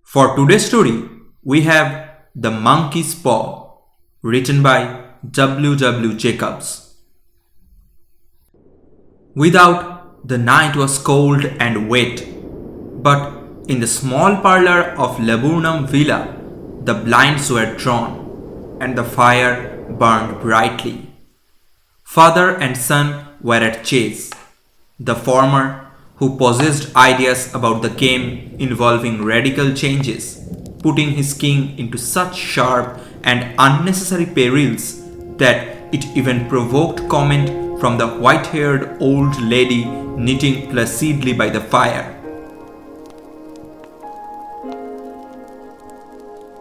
For today's story, we have The Monkey's Paw, written by W. Jacobs. Without, the night was cold and wet, but in the small parlor of Laburnum Villa, the blinds were drawn and the fire burned brightly. Father and son were at chase. The former, who possessed ideas about the game involving radical changes, putting his king into such sharp and unnecessary perils that it even provoked comment from the white-haired old lady knitting placidly by the fire.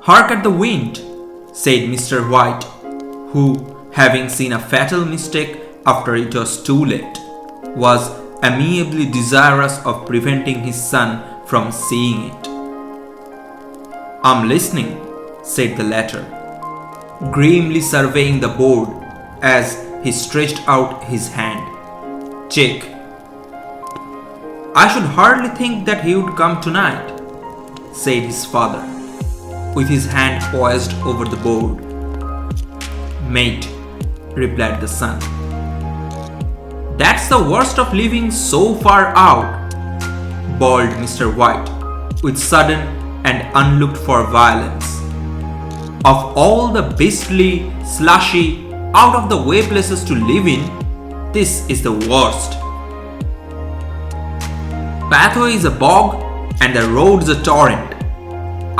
"Hark at the wind," said Mr. White, who, having seen a fatal mistake after it was too late, was amiably desirous of preventing his son from seeing it. "I'm listening," said the latter, grimly surveying the board as he stretched out his hand. "Check." "I should hardly think that he would come tonight," said his father, with his hand poised over the board. "Mate," replied the son, "that's the worst of living so far out," bawled Mr. White, with sudden and unlooked for violence. "Of all the beastly, slushy, out of the way places to live in, this is the worst. Pathway is a bog and the road's a torrent.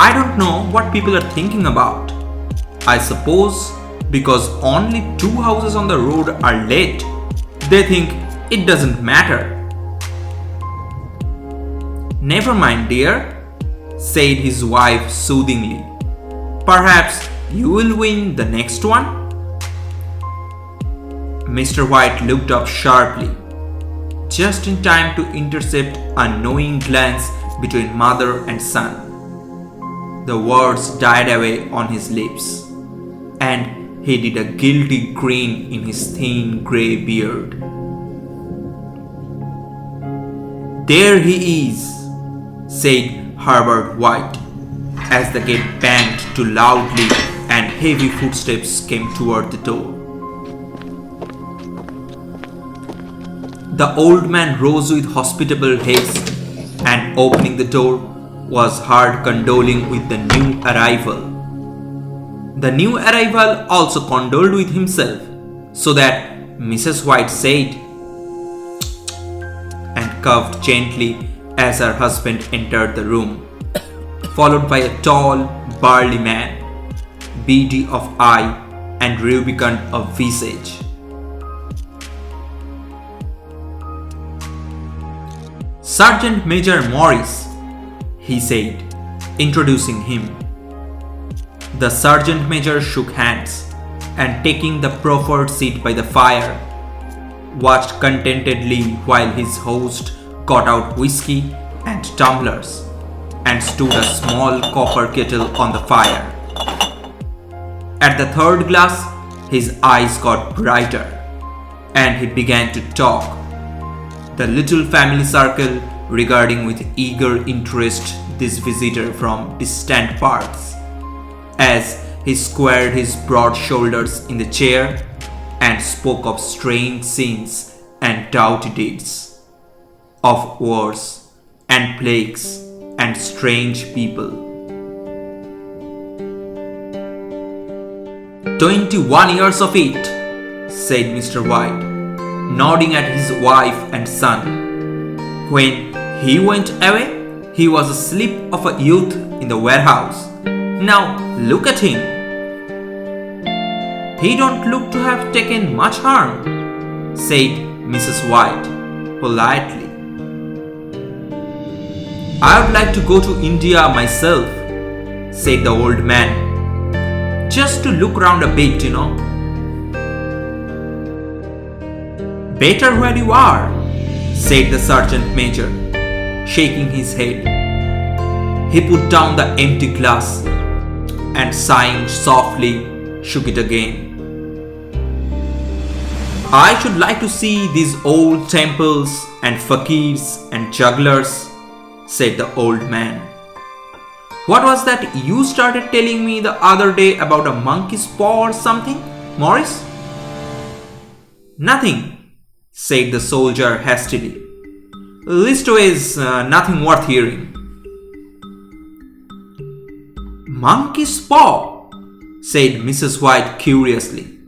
I don't know what people are thinking about. I suppose because only 2 houses on the road are let, they think it doesn't matter." "Never mind, dear," said his wife soothingly. "Perhaps you will win the next one." Mr. White looked up sharply, just in time to intercept a knowing glance between mother and son. The words died away on his lips, and he did a guilty grin in his thin grey beard. "There he is," said Herbert White, as the gate banged to loudly and heavy footsteps came toward the door. The old man rose with hospitable haste, and opening the door, was heard condoling with the new arrival. The new arrival also condoled with himself, so that Mrs. White said, and coughed gently as her husband entered the room, followed by a tall, burly man, beady of eye and rubicund of visage. "Sergeant Major Morris," he said, introducing him. The sergeant major shook hands, and taking the proffered seat by the fire, watched contentedly while his host got out whiskey and tumblers and stood a small copper kettle on the fire. At the third glass, his eyes got brighter, and he began to talk, the little family circle regarding with eager interest this visitor from distant parts, as he squared his broad shoulders in the chair and spoke of strange scenes and doughty deeds, of wars and plagues and strange people. 21 years of it," said Mr. White, nodding at his wife and son. "When he went away, he was a slip of a youth in the warehouse. Now look at him. He don't look to have taken much harm," said Mrs. White politely. "I would like to go to India myself," said the old man. "Just to look round a bit, you know." "Better where you are," said the sergeant major, shaking his head. He put down the empty glass and, sighing softly, shook it again. "I should like to see these old temples and fakirs and jugglers," said the old man. What was that you started telling me the other day about a monkey's paw or something, Morris? Nothing, said the soldier hastily. Leastways, nothing worth hearing. Monkey's paw, said Mrs. White curiously.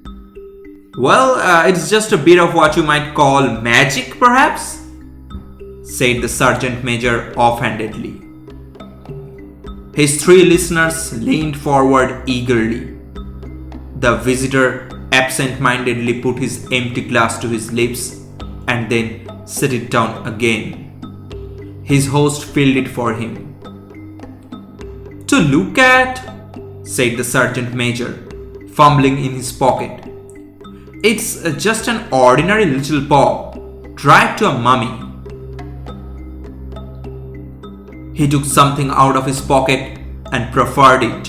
Well, it's just a bit of what you might call magic, perhaps, said the sergeant major offhandedly. His three listeners leaned forward eagerly. The visitor absent-mindedly put his empty glass to his lips and then set it down again. His host filled it for him. To look at, said the sergeant major, fumbling in his pocket. It's just an ordinary little paw, tied to a mummy. He took something out of his pocket and proffered it.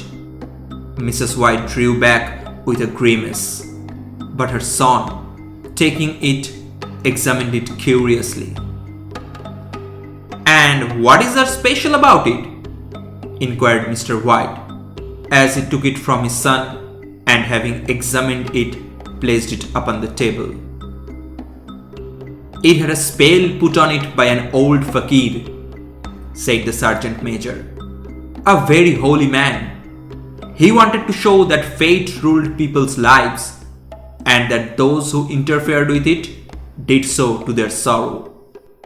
Mrs. White drew back with a grimace, but her son, taking it, examined it curiously. And what is there special about it? Inquired Mr. White, as he took it from his son and, having examined it, placed it upon the table. It had a spell put on it by an old fakir, said the sergeant major. A very holy man. He wanted to show that fate ruled people's lives and that those who interfered with it did so to their sorrow.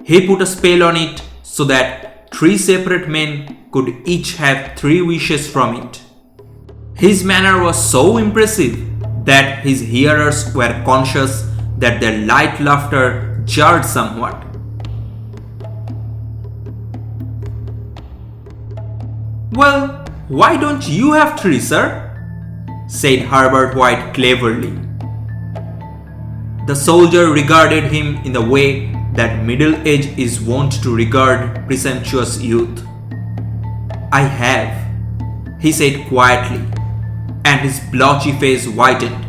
He put a spell on it so that 3 separate men could each have 3 wishes from it. His manner was so impressive that his hearers were conscious that their light laughter jarred somewhat. Well, why don't you have 3, sir? Said Herbert White cleverly. The soldier regarded him in the way that middle age is wont to regard presumptuous youth. I have, he said quietly, and his blotchy face whitened.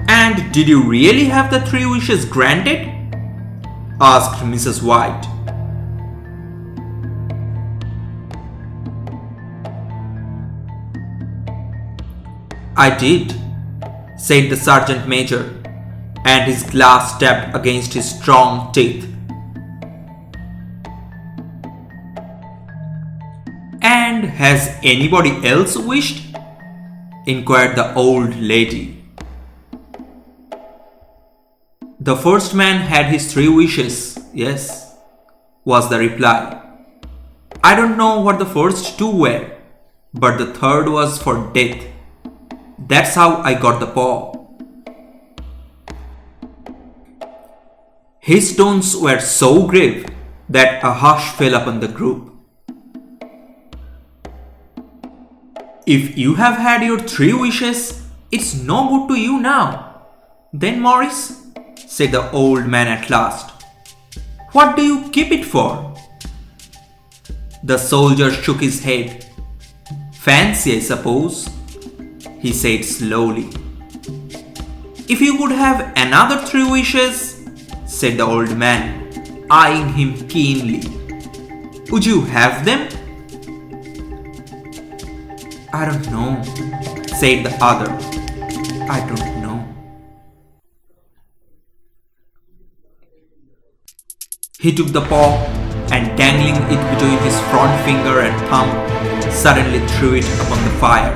And did you really have the 3 wishes granted? Asked Mrs. White. I did, said the sergeant major, and his glass tapped against his strong teeth. And has anybody else wished? Inquired the old lady. The first man had his 3 wishes, yes, was the reply. I don't know what the first 2 were, but the third was for death. That's how I got the paw. His tones were so grave that a hush fell upon the group. If you have had your 3 wishes, it's no good to you now. Then, Morris, said the old man at last, what do you keep it for? The soldier shook his head. Fancy, I suppose, he said slowly. If you could have another 3 wishes, said the old man, eyeing him keenly, would you have them? I don't know, said the other. I don't know. He took the paw and, dangling it between his front finger and thumb, suddenly threw it upon the fire.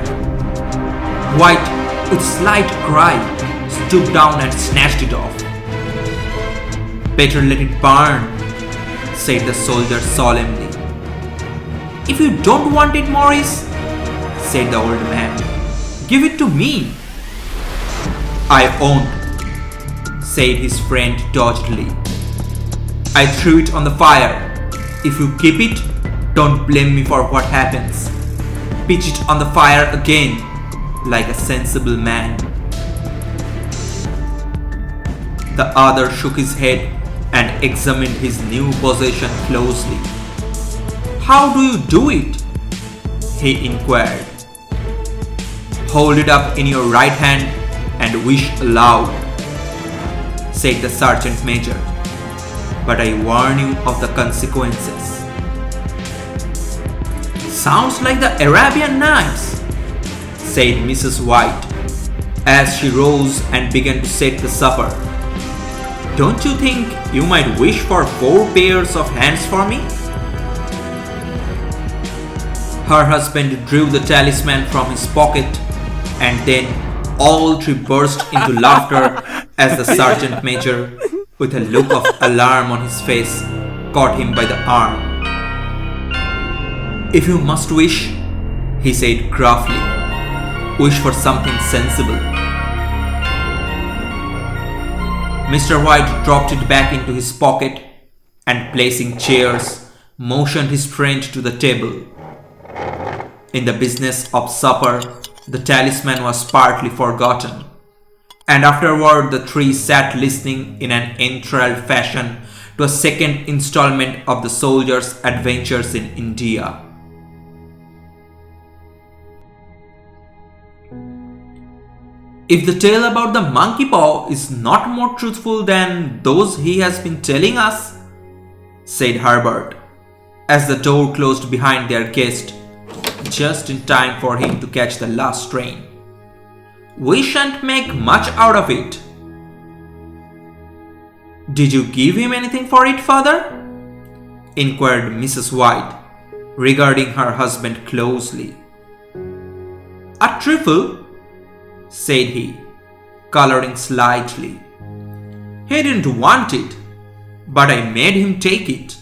White, with slight cry, stooped down and snatched it off. Better let it burn, said the soldier solemnly. If you don't want it, Morris, said the old man, give it to me. I won't, said his friend doggedly. I threw it on the fire. If you keep it, don't blame me for what happens. Pitch it on the fire again, like a sensible man. The other shook his head and examined his new possession closely. How do you do it? He inquired. Hold it up in your right hand and wish aloud, said the sergeant major. But I warn you of the consequences. sounds like the Arabian Nights, said Mrs. White as she rose and began to set the supper. Don't you think you might wish for 4 pairs of hands for me? Her husband drew the talisman from his pocket, and then all 3 burst into laughter as the sergeant major, with a look of alarm on his face, caught him by the arm. If you must wish, he said gruffly, wish for something sensible. Mr. White dropped it back into his pocket and, placing chairs, motioned his friend to the table. In the business of supper, the talisman was partly forgotten, and afterward the 3 sat listening in an enthralled fashion to a second installment of the soldier's adventures in India. If the tale about the monkey paw is not more truthful than those he has been telling us, said Herbert, as the door closed behind their guest, just in time for him to catch the last train, we shan't make much out of it. Did you give him anything for it, father? Inquired Mrs. White, regarding her husband closely. A trifle, said he, coloring slightly. He didn't want it, but I made him take it,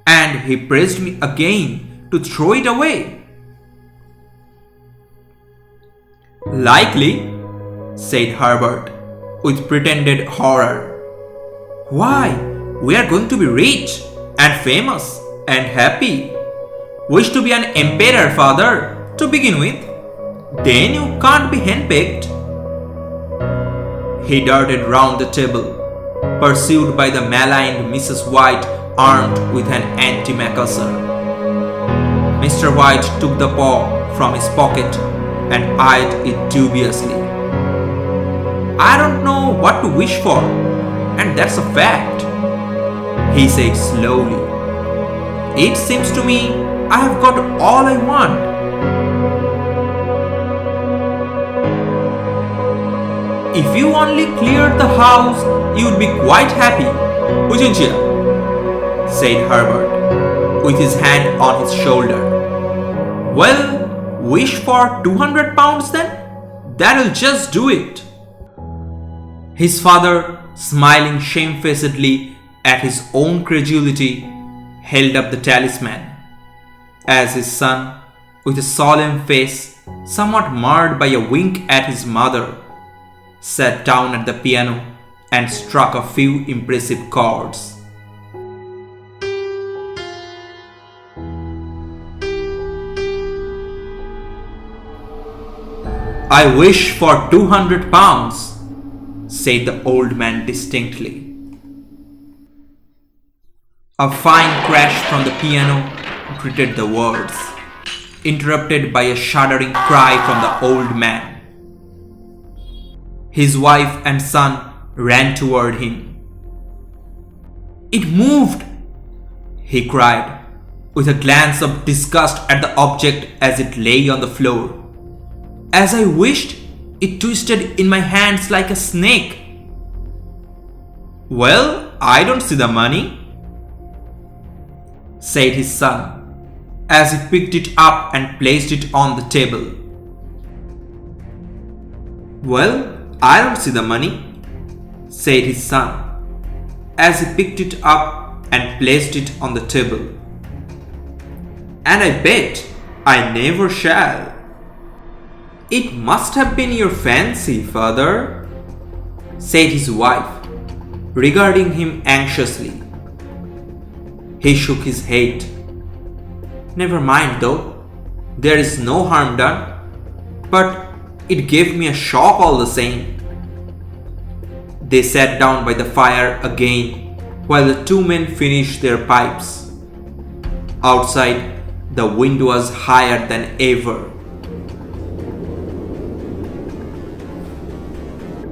and he pressed me again to throw it away. Likely, said Herbert, with pretended horror. Why, we are going to be rich and famous and happy. Wish to be an emperor, father, to begin with. Then you can't be henpecked. He darted round the table, pursued by the maligned Mrs. White armed with an antimacassar. Mr. White took the paw from his pocket and eyed it dubiously. I don't know what to wish for, and that's a fact, he said slowly. It seems to me I have got all I want. If you only cleared the house, you would be quite happy, wouldn't you? Said Herbert, with his hand on his shoulder. Well, wish for 200 pounds then? That'll just do it. His father, smiling shamefacedly at his own credulity, held up the talisman, as his son, with a solemn face, somewhat marred by a wink at his mother, sat down at the piano and struck a few impressive chords. I wish for 200 pounds, said the old man distinctly. A fine crash from the piano greeted the words, interrupted by a shuddering cry from the old man. His wife and son ran toward him. It moved, he cried, with a glance of disgust at the object as it lay on the floor. As I wished, it twisted in my hands like a snake. Well, I don't see the money, said his son, as he picked it up and placed it on the table. Well, I don't see the money, said his son, as he picked it up and placed it on the table. And I bet I never shall. It must have been your fancy, father, said his wife, regarding him anxiously. He shook his head. Never mind though, there is no harm done, but it gave me a shock all the same. They sat down by the fire again while the 2 men finished their pipes. Outside, the wind was higher than ever,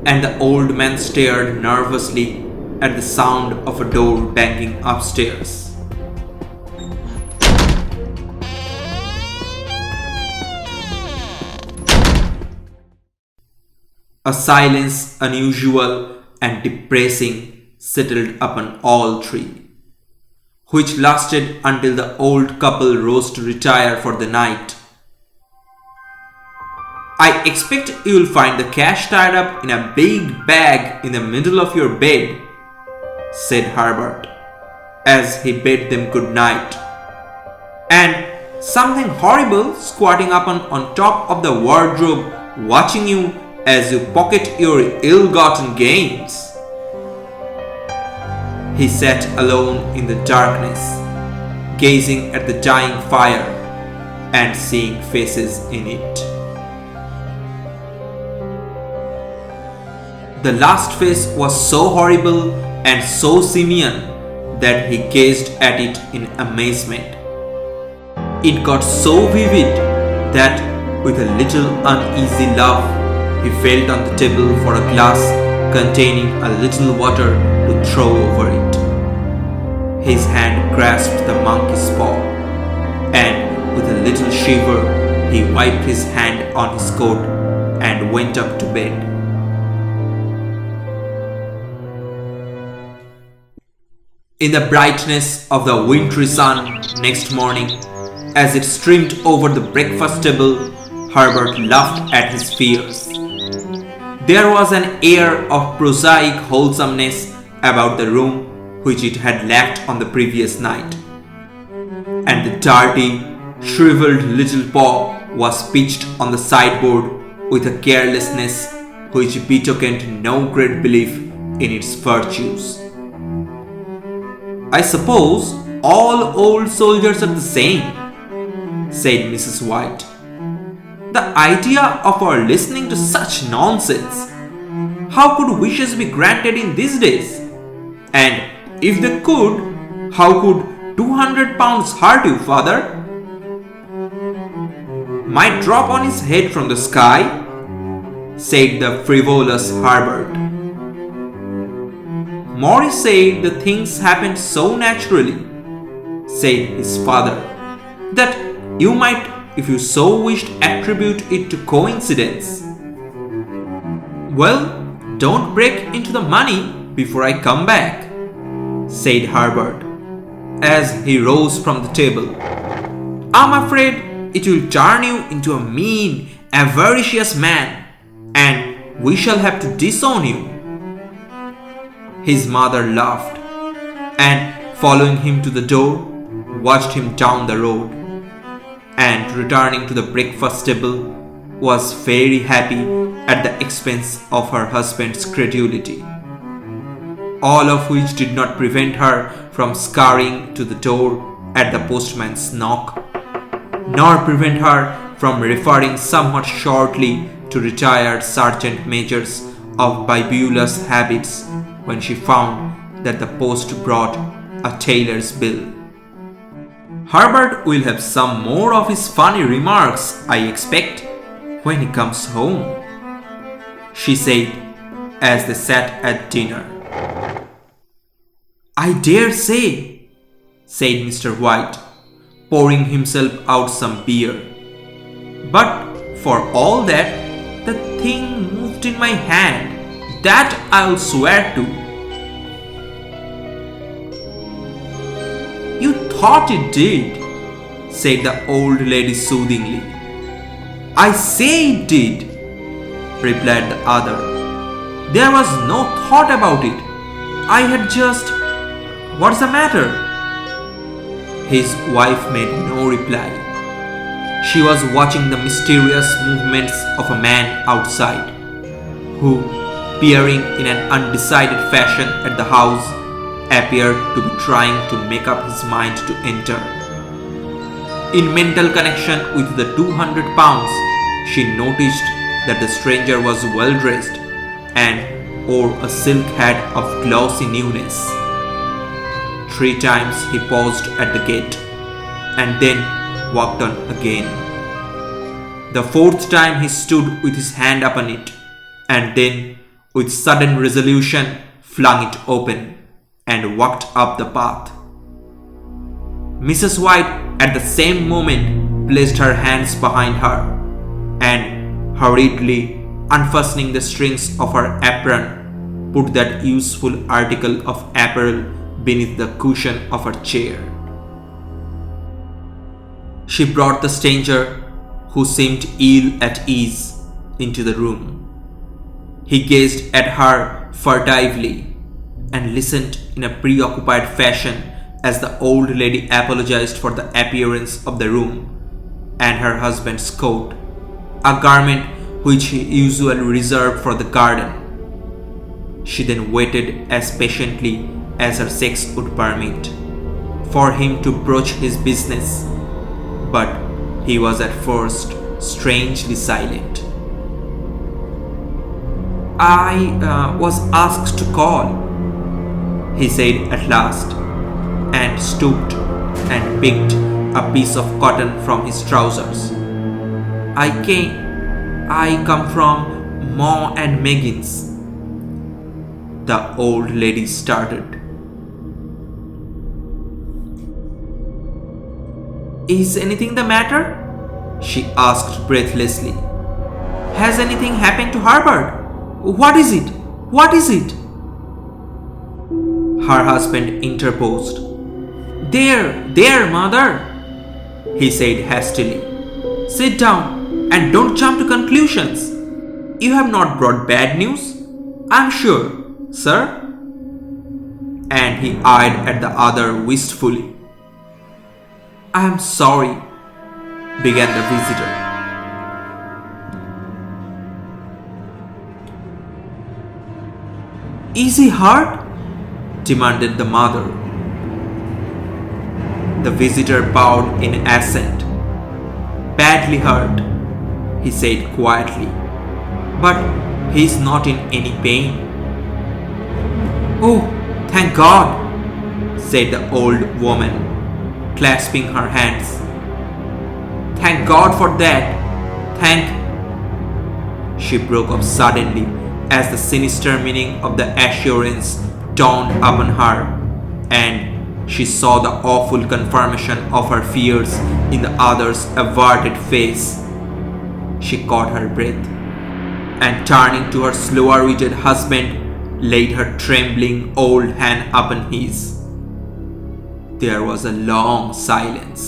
and the old man stared nervously at the sound of a door banging upstairs. A silence unusual and depressing settled upon all three, which lasted until the old couple rose to retire for the night. "I expect you'll find the cash tied up in a big bag in the middle of your bed," said Herbert, as he bade them good night. "And something horrible squatting up on top of the wardrobe watching you as you pocket your ill-gotten gains." He sat alone in the darkness, gazing at the dying fire and seeing faces in it. The last face was so horrible and so simian that he gazed at it in amazement. It got so vivid that, with a little uneasy laugh, he felt on the table for a glass containing a little water to throw over it. His hand grasped the monkey's paw, and with a little shiver, he wiped his hand on his coat and went up to bed. In the brightness of the wintry sun next morning, as it streamed over the breakfast table, Herbert laughed at his fears. There was an air of prosaic wholesomeness about the room which it had lacked on the previous night, and the dirty, shriveled little paw was pitched on the sideboard with a carelessness which betokened no great belief in its virtues. "I suppose all old soldiers are the same," said Mrs. White. "The idea of our listening to such nonsense! How could wishes be granted in these days? And if they could, how could 200 pounds hurt you, father? Might drop on his head from the sky," said the frivolous Herbert. "Morris said the things happened so naturally," said his father, "that you might, if you so wished, attribute it to coincidence." "Well, don't break into the money before I come back," said Herbert, as he rose from the table. "I'm afraid it will turn you into a mean, avaricious man, and we shall have to disown you." His mother laughed, and following him to the door, watched him down the road, and returning to the breakfast table, was very happy at the expense of her husband's credulity, all of which did not prevent her from scurrying to the door at the postman's knock, nor prevent her from referring somewhat shortly to retired sergeant majors of bibulous habits when she found that the post brought a tailor's bill. "Herbert will have some more of his funny remarks, I expect, when he comes home," she said as they sat at dinner. "I dare say," said Mr. White, pouring himself out some beer. "But for all that, the thing moved in my hand, that I'll swear to." "You thought it did," said the old lady soothingly. "I say it did," replied the other. "There was no thought about it. I had just... What's the matter?" His wife made no reply. She was watching the mysterious movements of a man outside, who, peering in an undecided fashion at the house, appeared to be trying to make up his mind to enter. In mental connection with the 200 pounds, she noticed that the stranger was well dressed and wore a silk hat of glossy newness. 3 times he paused at the gate and then walked on again. The 4th time he stood with his hand upon it, and then, with sudden resolution, flung it open and walked up the path. Mrs. White at the same moment placed her hands behind her and hurriedly Unfastening the strings of her apron, put that useful article of apparel beneath the cushion of her chair. She brought the stranger, who seemed ill at ease, into the room. He gazed at her furtively and listened in a preoccupied fashion as the old lady apologized for the appearance of the room and her husband's coat, a garment which he usually reserved for the garden. She then waited as patiently as her sex would permit for him to broach his business, but he was at first strangely silent. "I was asked to call," he said at last, and stooped and picked a piece of cotton from his trousers. I come from Ma and Megan's." The old lady started. "Is anything the matter?" she asked breathlessly. "Has anything happened to Herbert? What is it? What is it?" Her husband interposed. There, mother," he said hastily. "Sit down and don't jump to conclusions. You have not brought bad news, I'm sure, sir?" And he eyed at the other wistfully. "I am sorry," began the visitor. "Is he hurt?" demanded the mother. The visitor bowed in assent. "Badly hurt," he said quietly, "but he is not in any pain." "Oh, thank God," said the old woman, clasping her hands. "Thank God for that. She broke off suddenly as the sinister meaning of the assurance dawned upon her, and she saw the awful confirmation of her fears in the other's averted face. She caught her breath, and turning to her slower-witted husband, laid her trembling old hand upon his. There was a long silence.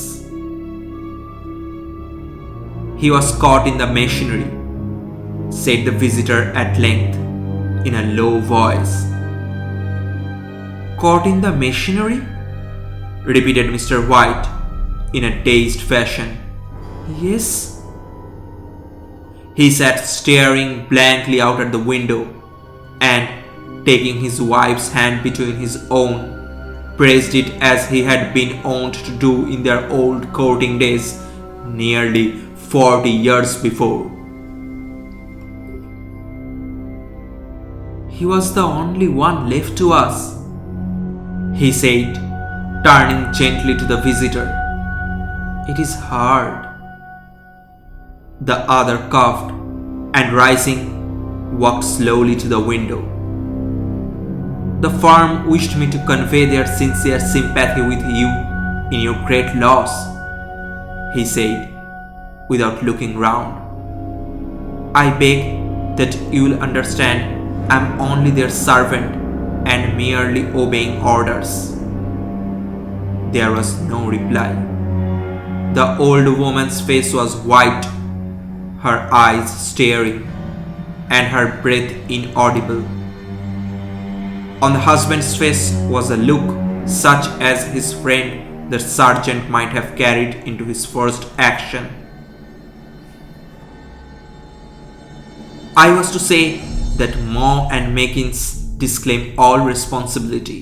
"He was caught in the machinery," said the visitor at length, in a low voice. "Caught in the machinery?" repeated Mr. White in a dazed fashion. "Yes." He sat staring blankly out at the window, and taking his wife's hand between his own, pressed it as he had been wont to do in their old courting days nearly 40 years before. "He was the only one left to us," he said, turning gently to the visitor. "It is hard." The other coughed, and rising, walked slowly to the window. "The firm wished me to convey their sincere sympathy with you in your great loss," he said, without looking round. "I beg that you will understand I am only their servant and merely obeying orders." There was no reply. The old woman's face was white, her eyes staring, and her breath inaudible. On the husband's face was a look such as his friend the sergeant might have carried into his first action. "I was to say that Ma and Meggins disclaim all responsibility,"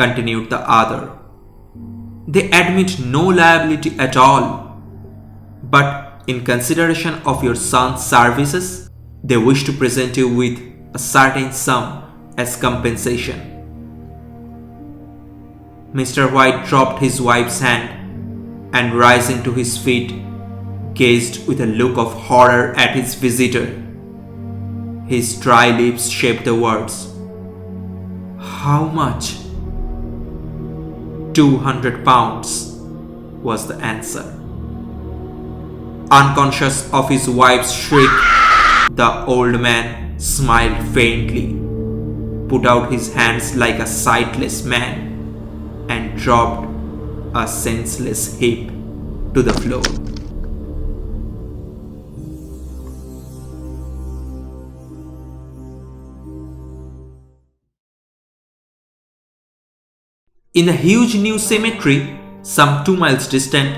continued the other. "They admit no liability at all, but in consideration of your son's services, they wish to present you with a certain sum as compensation." Mr. White dropped his wife's hand, and rising to his feet, gazed with a look of horror at his visitor. His dry lips shaped the words. "How much?" £200 was the answer. Unconscious of his wife's shriek, The old man smiled faintly, put out his hands like a sightless man, and dropped a senseless heap to the floor. In a huge new cemetery, some 2 miles distant,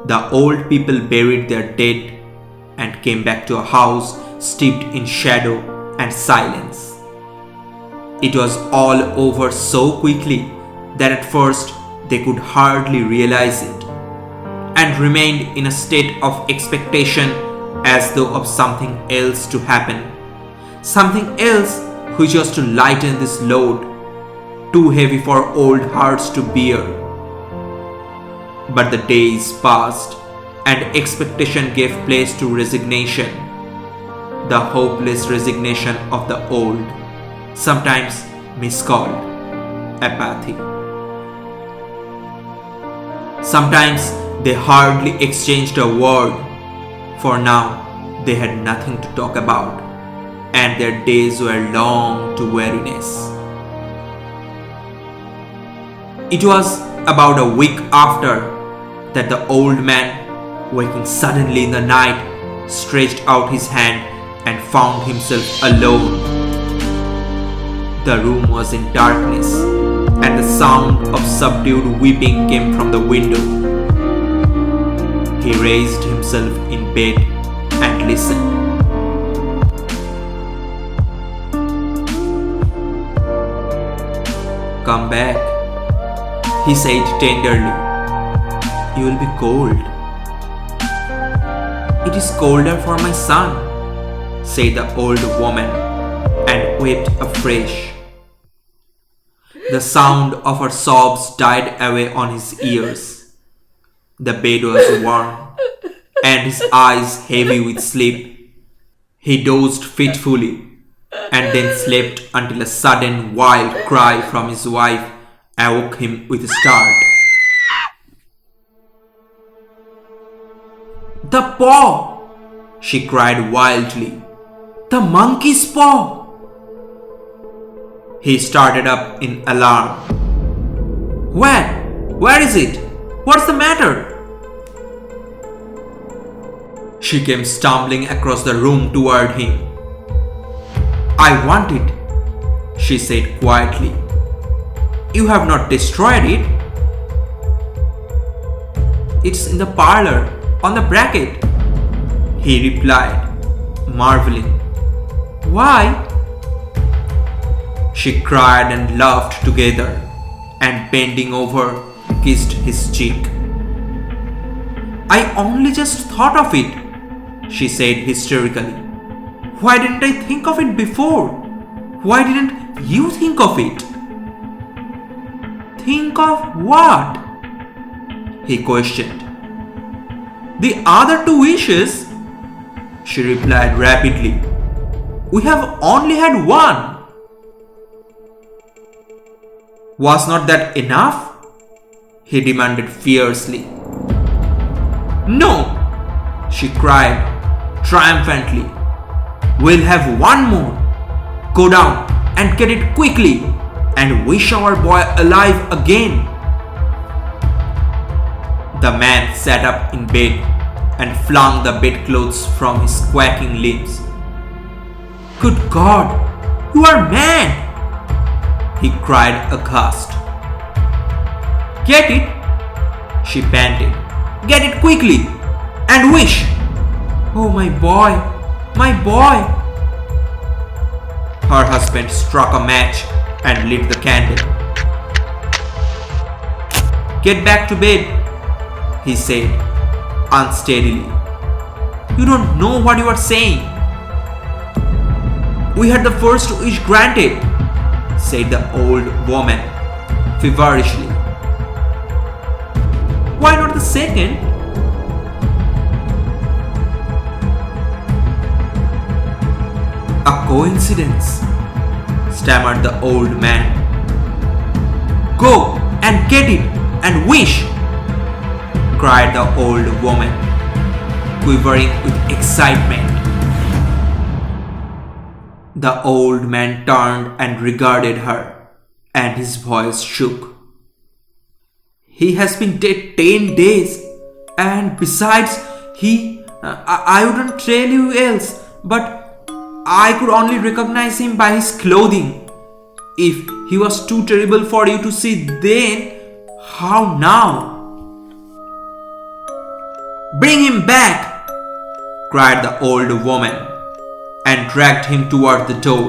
the old people buried their dead and came back to a house steeped in shadow and silence. It was all over so quickly that at first they could hardly realize it, and remained in a state of expectation as though of something else to happen, something else which was to lighten this load, too heavy for old hearts to bear. But the days passed, and expectation gave place to resignation, the hopeless resignation of the old, sometimes miscalled apathy. Sometimes they hardly exchanged a word, for now they had nothing to talk about, and their days were long to weariness. It was about a week after that the old man, waking suddenly in the night, stretched out his hand and found himself alone. The room was in darkness, and the sound of subdued weeping came from the window. He raised himself in bed and listened. "Come back," he said tenderly. "You will be cold." "It is colder for my son," said the old woman, and wept afresh. The sound of her sobs died away on his ears. The bed was warm, and his eyes heavy with sleep. He dozed fitfully, and then slept until a sudden wild cry from his wife awoke him with a start. "The paw!" she cried wildly. "The monkey's paw!" He started up in alarm. "Where? Where is it? What's the matter?" She came stumbling across the room toward him. "I want it," she said quietly. "You have not destroyed it?" "It's in the parlor, on the bracket," he replied, marveling. "Why?" She cried and laughed together, and bending over, kissed his cheek. "I only just thought of it," she said hysterically. "Why didn't I think of it before? Why didn't you think of it?" "Think of what?" he questioned. "The other 2 wishes," she replied rapidly. "We have only had one." "Was not that enough?" he demanded fiercely. "No," she cried triumphantly. "We'll have one more. Go down and get it quickly and wish our boy alive again." The man sat up in bed and flung the bedclothes from his quaking limbs. "Good God, you are mad!" he cried aghast. "Get it?" she panted. "Get it quickly and wish! Oh, my boy, my boy!" Her husband struck a match and lit the candle. "Get back to bed," he said unsteadily. "You don't know what you are saying." "We had the first wish granted," said the old woman feverishly. "Why not the second?" "A coincidence," stammered the old man. "Go and get it and wish," cried the old woman, quivering with excitement. The old man turned and regarded her, and his voice shook. "He has been dead 10 days, and besides, I wouldn't tell you else, but I could only recognize him by his clothing. If he was too terrible for you to see then, how now?" "Bring him back!" cried the old woman, and dragged him toward the door.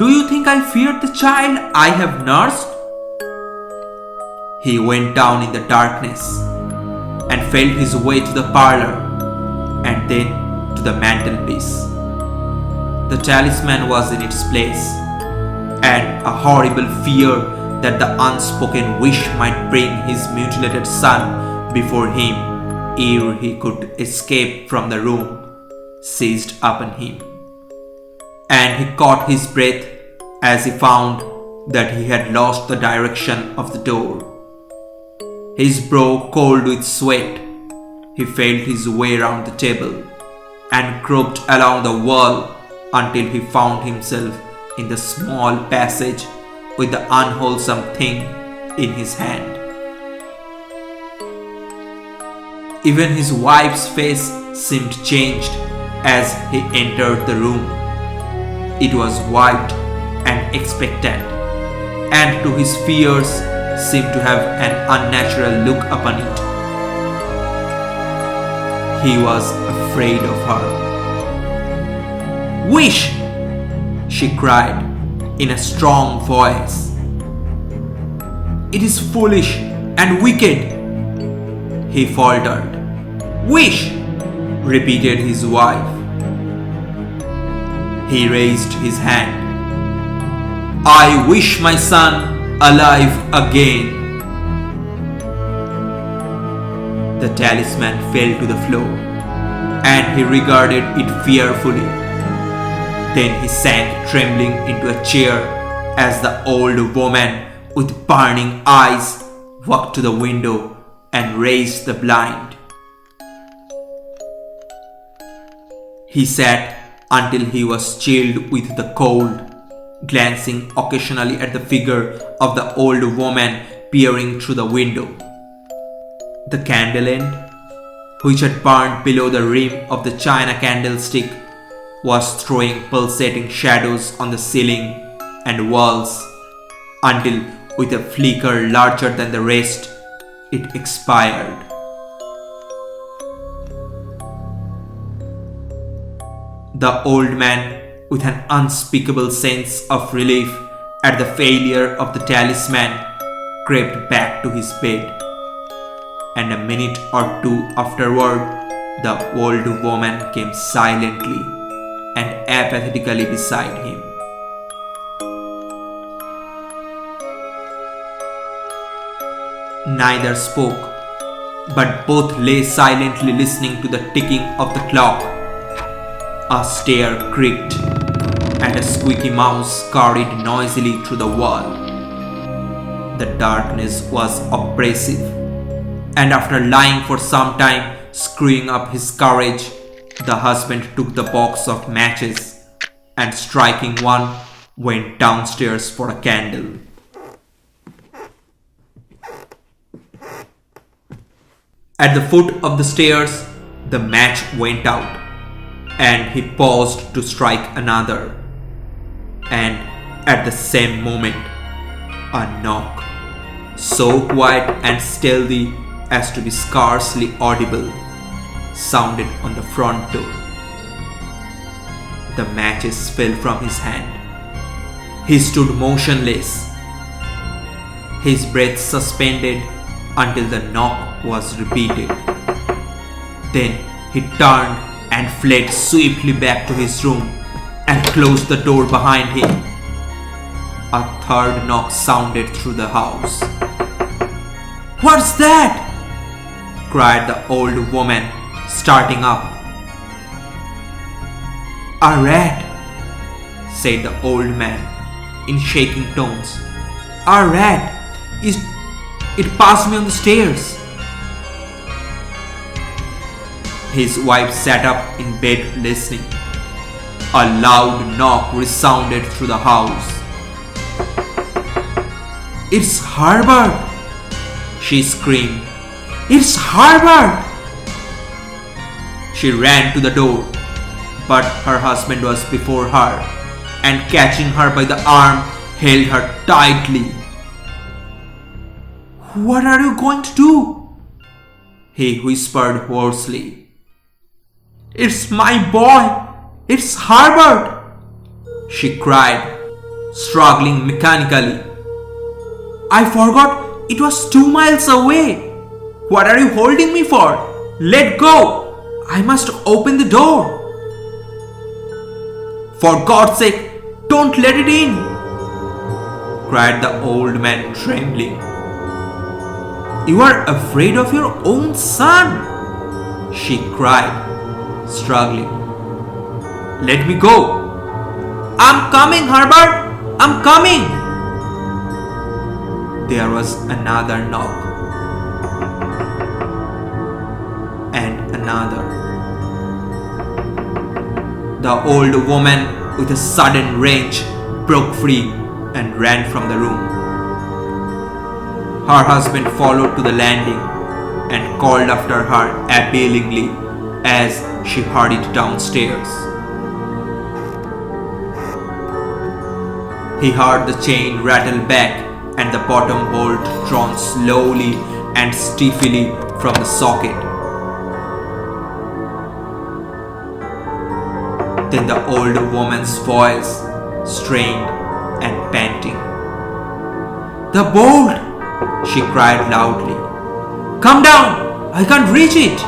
"Do you think I feared the child I have nursed?" He went down in the darkness and felt his way to the parlor and then to the mantelpiece. The talisman was in its place, and a horrible fear that the unspoken wish might bring his mutilated son before him ere he could escape from the room seized upon him, and he caught his breath as he found that he had lost the direction of the door. His brow cold with sweat, he felt his way round the table and groped along the wall until he found himself in the small passage with the unwholesome thing in his hand. Even his wife's face seemed changed as he entered the room. It was white and expectant, and to his fears seemed to have an unnatural look upon it. He was afraid of her. "Wish!" she cried in a strong voice. "It is foolish and wicked," he faltered. "Wish!" repeated his wife. He raised his hand. "I wish my son alive again." The talisman fell to the floor, and he regarded it fearfully. Then he sank trembling into a chair as the old woman with burning eyes walked to the window and raised the blind. He sat until he was chilled with the cold, glancing occasionally at the figure of the old woman peering through the window. The candle end, which had burned below the rim of the china candlestick, was throwing pulsating shadows on the ceiling and walls until, with a flicker larger than the rest, it expired. The old man, with an unspeakable sense of relief at the failure of the talisman, crept back to his bed, and a minute or two afterward, the old woman came silently and apathetically beside him. Neither spoke, but both lay silently listening to the ticking of the clock. A stair creaked, and a squeaky mouse scurried noisily through the wall. The darkness was oppressive, and after lying for some time, screwing up his courage, the husband took the box of matches and, striking one, went downstairs for a candle. At the foot of the stairs, the match went out, and he paused to strike another. And at the same moment, a knock, so quiet and stealthy as to be scarcely audible, sounded on the front door. The matches fell from his hand. He stood motionless, his breath suspended until the knock was repeated. Then he turned and fled swiftly back to his room and closed the door behind him. A third knock sounded through the house. "What's that?" cried the old woman, starting up. "A rat," said the old man in shaking tones. "A rat. It passed me on the stairs." His wife sat up in bed listening. A loud knock resounded through the house. "It's Herbert!" she screamed. "It's Herbert!" She ran to the door, but her husband was before her, and catching her by the arm, held her tightly. "What are you going to do?" he whispered hoarsely. "It's my boy! It's Herbert!" she cried, struggling mechanically. "I forgot it was 2 miles away. What are you holding me for? Let go! I must open the door." "For God's sake, don't let it in!" cried the old man, trembling. "You are afraid of your own son!" she cried, struggling. "Let me go!" "I'm coming, Herbert! I'm coming!" There was another knock. And another. The old woman, with a sudden rage, broke free and ran from the room. Her husband followed to the landing and called after her appealingly as she hurried downstairs. He heard the chain rattle back and the bottom bolt drawn slowly and stiffly from the socket. Then the old woman's voice, strained and panting. "The bolt!" she cried loudly. "Come down! I can't reach it!"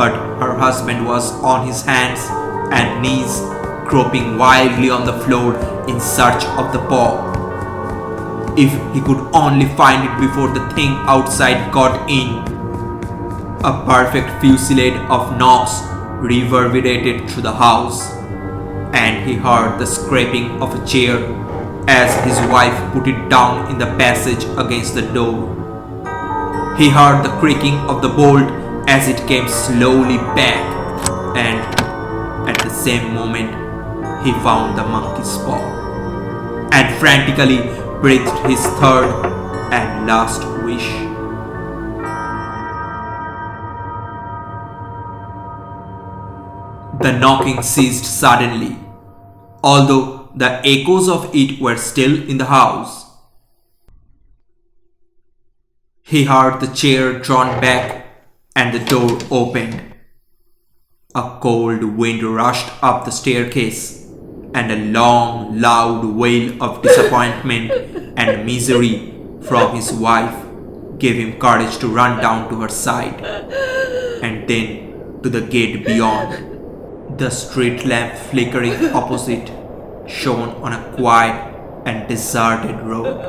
But her husband was on his hands and knees, groping wildly on the floor in search of the paw. If he could only find it before the thing outside got in. A perfect fusillade of knocks reverberated through the house, and he heard the scraping of a chair as his wife put it down in the passage against the door. He heard the creaking of the bolt as it came slowly back, and at the same moment he found the monkey's paw and frantically breathed his third and last wish. The knocking ceased suddenly, although the echoes of it were still in the house. He heard the chair drawn back and the door opened. A cold wind rushed up the staircase, and a long, loud wail of disappointment and misery from his wife gave him courage to run down to her side, and then to the gate beyond. The street lamp flickering opposite shone on a quiet and deserted road.